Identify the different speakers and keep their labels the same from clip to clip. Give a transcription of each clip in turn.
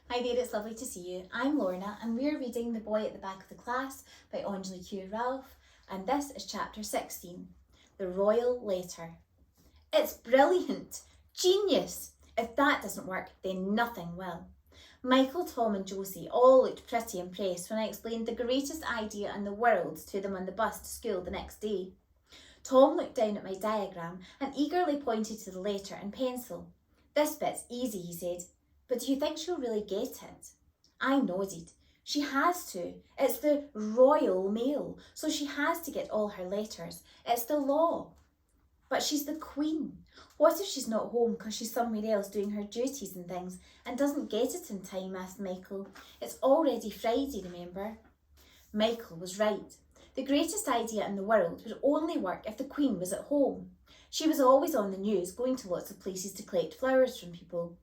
Speaker 1: Hi there, it's lovely to see you. I'm Lorna and we're reading The Boy at the Back of the Class by Anjali Q. Ralph, and this is chapter 16, The Royal Letter. It's brilliant! Genius! If that doesn't work, then nothing will. Michael, Tom and Josie all looked pretty impressed when I explained the greatest idea in the world to them on the bus to school the next day. Tom looked down at my diagram and eagerly pointed to the letter in pencil. This bit's easy, he said. But do you think she'll really get it? I nodded. She has to. It's the Royal Mail, so she has to get all her letters. It's the law. But she's the Queen. What if she's not home because she's somewhere else doing her duties and things and doesn't get it in time, asked Michael. It's already Friday, remember? Michael was right. The greatest idea in the world would only work if the Queen was at home. She was always on the news, going to lots of places to collect flowers from people.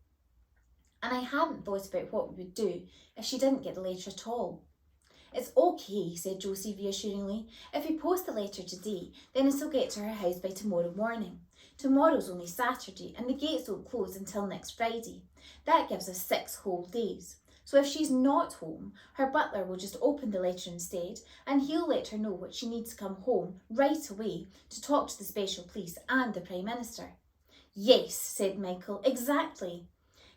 Speaker 1: And I hadn't thought about what we would do if she didn't get the letter at all. It's okay, said Josie reassuringly. If we post the letter today, then it'll get to her house by tomorrow morning. Tomorrow's only Saturday, and the gates won't close until next Friday. That gives us 6 whole days. So if she's not home, her butler will just open the letter instead, and he'll let her know what she needs to come home right away to talk to the special police and the Prime Minister. Yes, said Michael, exactly.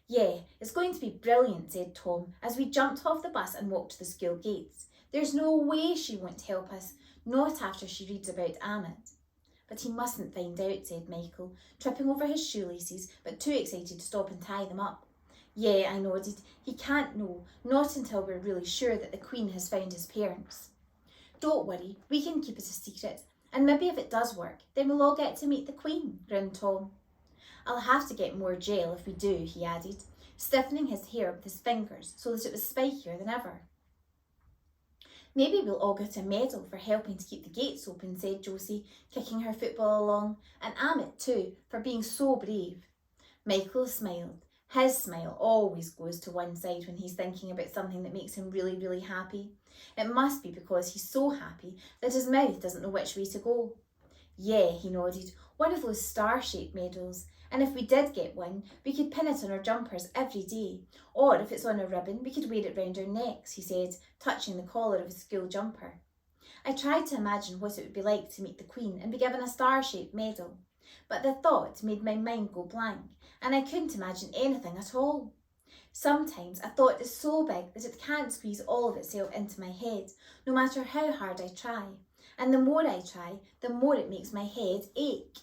Speaker 1: Yeah, it's going to be brilliant, said Tom, as we jumped off the bus and walked to the school gates. There's no way she won't help us, not after she reads about Amit. But he mustn't find out, said Michael, tripping over his shoelaces, but too excited to stop and tie them up. Yeah, I nodded. He can't know, not until we're really sure that the Queen has found his parents. Don't worry, we can keep it a secret, and maybe if it does work, then we'll all get to meet the Queen, grinned Tom. I'll have to get more gel if we do, he added, stiffening his hair with his fingers so that it was spikier than ever. Maybe we'll all get a medal for helping to keep the gates open, said Josie, kicking her football along, and Amit too, for being so brave. Michael smiled. His smile always goes to one side when he's thinking about something that makes him really, really happy. It must be because he's so happy that his mouth doesn't know which way to go. Yeah, he nodded, one of those star-shaped medals. And if we did get one, we could pin it on our jumpers every day. Or if it's on a ribbon, we could wear it round our necks, he said, touching the collar of his school jumper. I tried to imagine what it would be like to meet the Queen and be given a star-shaped medal. But the thought made my mind go blank, and I couldn't imagine anything at all. Sometimes a thought is so big that it can't squeeze all of itself into my head, no matter how hard I try. And the more I try, the more it makes my head ache.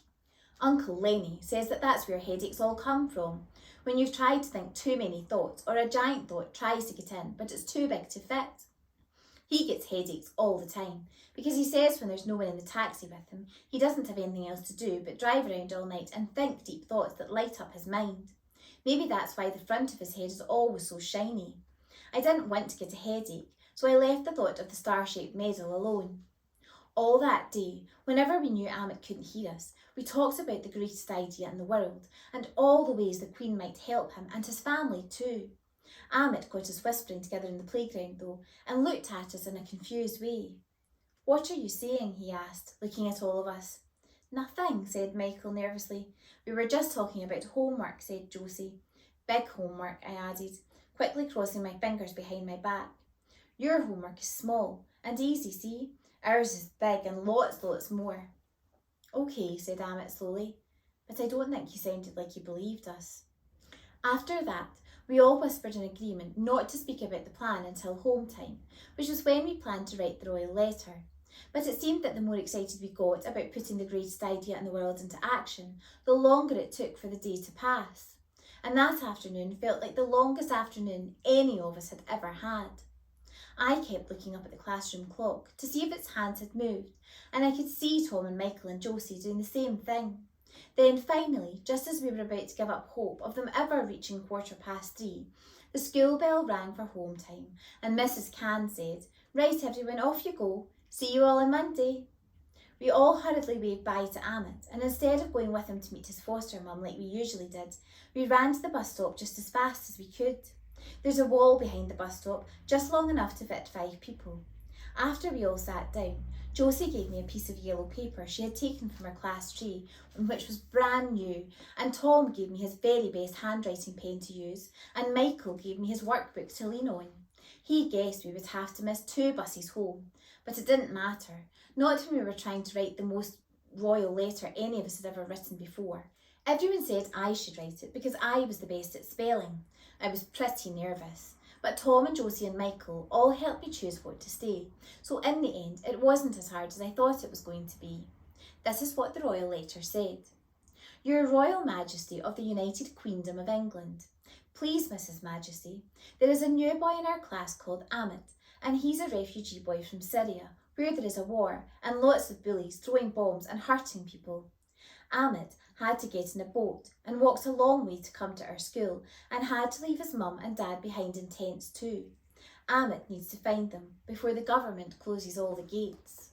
Speaker 1: Uncle Lenny says that that's where headaches all come from, when you've tried to think too many thoughts or a giant thought tries to get in but it's too big to fit. He gets headaches all the time because he says when there's no one in the taxi with him, he doesn't have anything else to do but drive around all night and think deep thoughts that light up his mind. Maybe that's why the front of his head is always so shiny. I didn't want to get a headache, so I left the thought of the star-shaped medal alone. All that day, whenever we knew Amit couldn't hear us, we talked about the greatest idea in the world and all the ways the Queen might help him and his family too. Amit got us whispering together in the playground though and looked at us in a confused way. What are you saying? He asked, looking at all of us. Nothing, said Michael nervously. We were just talking about homework, said Josie. Big homework, I added, quickly crossing my fingers behind my back. Your homework is small and easy, see? Ours is big and lots more. Okay, said Amit slowly, but I don't think you sounded like you believed us. After that, we all whispered an agreement not to speak about the plan until home time, which was when we planned to write the royal letter. But it seemed that the more excited we got about putting the greatest idea in the world into action, the longer it took for the day to pass. And that afternoon felt like the longest afternoon any of us had ever had. I kept looking up at the classroom clock to see if its hands had moved, and I could see Tom and Michael and Josie doing the same thing. Then finally, just as we were about to give up hope of them ever reaching 3:15, the school bell rang for home time, and Mrs. Can said, "Right everyone, off you go. See you all on Monday." We all hurriedly waved bye to Amit, and instead of going with him to meet his foster mum like we usually did, we ran to the bus stop just as fast as we could. There's a wall behind the bus stop, just long enough to fit 5 people. After we all sat down, Josie gave me a piece of yellow paper she had taken from her class tree, which was brand new, and Tom gave me his very best handwriting pen to use, and Michael gave me his workbook to lean on. He guessed we would have to miss 2 buses home, but it didn't matter, not when we were trying to write the most royal letter any of us had ever written before. Everyone said I should write it because I was the best at spelling. I was pretty nervous, but Tom and Josie and Michael all helped me choose what to say, so in the end it wasn't as hard as I thought it was going to be. This is what the royal letter said. Your Royal Majesty of the United Queendom of England. Please, Mrs. Majesty, there is a new boy in our class called Amit, and he's a refugee boy from Syria, where there is a war and lots of bullies throwing bombs and hurting people. Amit had to get in a boat and walked a long way to come to our school and had to leave his mum and dad behind in tents too. Amit needs to find them before the government closes all the gates.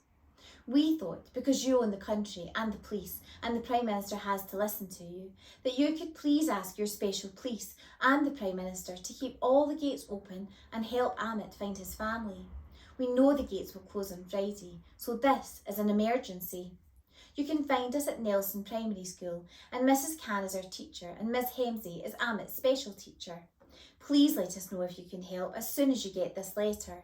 Speaker 1: We thought, because you own the country and the police and the Prime Minister has to listen to you, that you could please ask your special police and the Prime Minister to keep all the gates open and help Amit find his family. We know the gates will close on Friday, so this is an emergency. You can find us at Nelson Primary School, and Mrs. Can is our teacher and Miss Hemsey is Amit's special teacher. Please let us know if you can help as soon as you get this letter.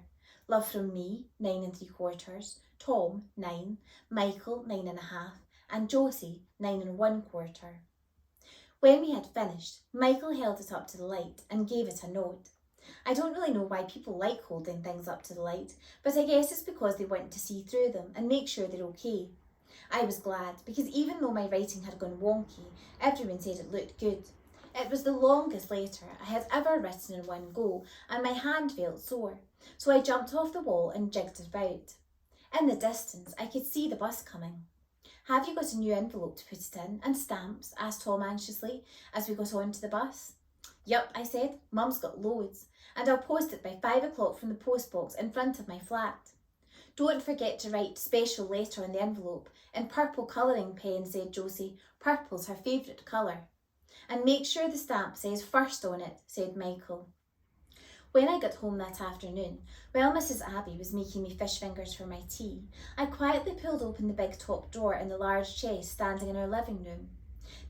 Speaker 1: Love from me, 9 3/4, Tom, 9, Michael, 9 1/2, and Josie, 9 1/4. When we had finished, Michael held it up to the light and gave it a nod. I don't really know why people like holding things up to the light, but I guess it's because they want to see through them and make sure they're okay. I was glad, because even though my writing had gone wonky, everyone said it looked good. It was the longest letter I had ever written in one go, and my hand felt sore, so I jumped off the wall and jigged it about. In the distance, I could see the bus coming. Have you got a new envelope to put it in, and stamps? Asked Tom anxiously, as we got onto the bus. Yep, I said, Mum's got loads, and I'll post it by 5 o'clock from the post box in front of my flat. Don't forget to write special letter on the envelope in purple colouring pen, said Josie. Purple's her favourite colour. And make sure the stamp says first on it, said Michael. When I got home that afternoon, while Mrs. Abbey was making me fish fingers for my tea, I quietly pulled open the big top drawer in the large chest standing in our living room.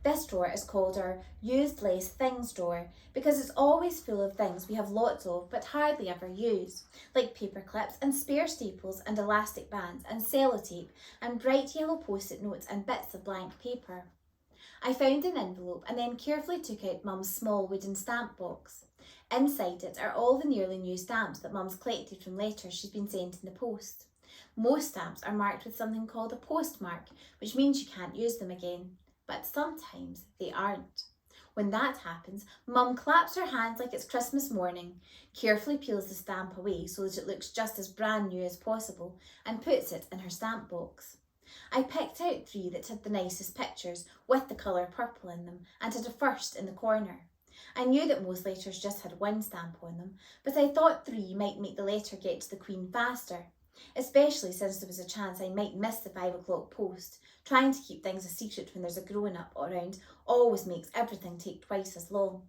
Speaker 1: This drawer is called our Used Less Things drawer because it's always full of things we have lots of but hardly ever use, like paper clips and spare staples and elastic bands and sellotape and bright yellow post-it notes and bits of blank paper. I found an envelope and then carefully took out Mum's small wooden stamp box. Inside it are all the nearly new stamps that Mum's collected from letters she's been sent in the post. Most stamps are marked with something called a postmark, which means you can't use them again. But sometimes they aren't. When that happens, Mum claps her hands like it's Christmas morning, carefully peels the stamp away so that it looks just as brand new as possible, and puts it in her stamp box. I picked out 3 that had the nicest pictures with the colour purple in them and had a first in the corner. I knew that most letters just had 1 stamp on them, but I thought 3 might make the letter get to the Queen faster, especially since there was a chance I might miss the 5 o'clock post. Trying to keep things a secret when there's a grown-up around always makes everything take twice as long.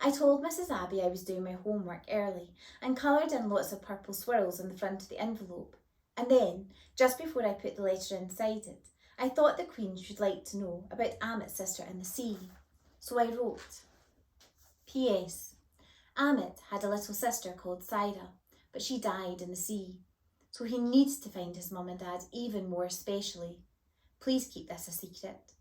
Speaker 1: I told Mrs. Abbey I was doing my homework early and coloured in lots of purple swirls on the front of the envelope. And then, just before I put the letter inside it, I thought the Queen should like to know about Amit's sister in the sea. So I wrote, P.S. Amit had a little sister called Syra, but she died in the sea. So he needs to find his mum and dad even more specially. Please keep this a secret.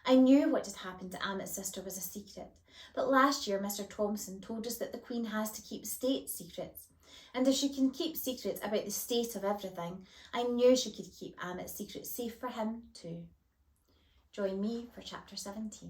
Speaker 1: I knew what had happened to Amit's sister was a secret, but last year Mr. Thompson told us that the Queen has to keep state secrets, and if she can keep secrets about the state of everything, I knew she could keep Amit's secret safe for him too. Join me for chapter 17.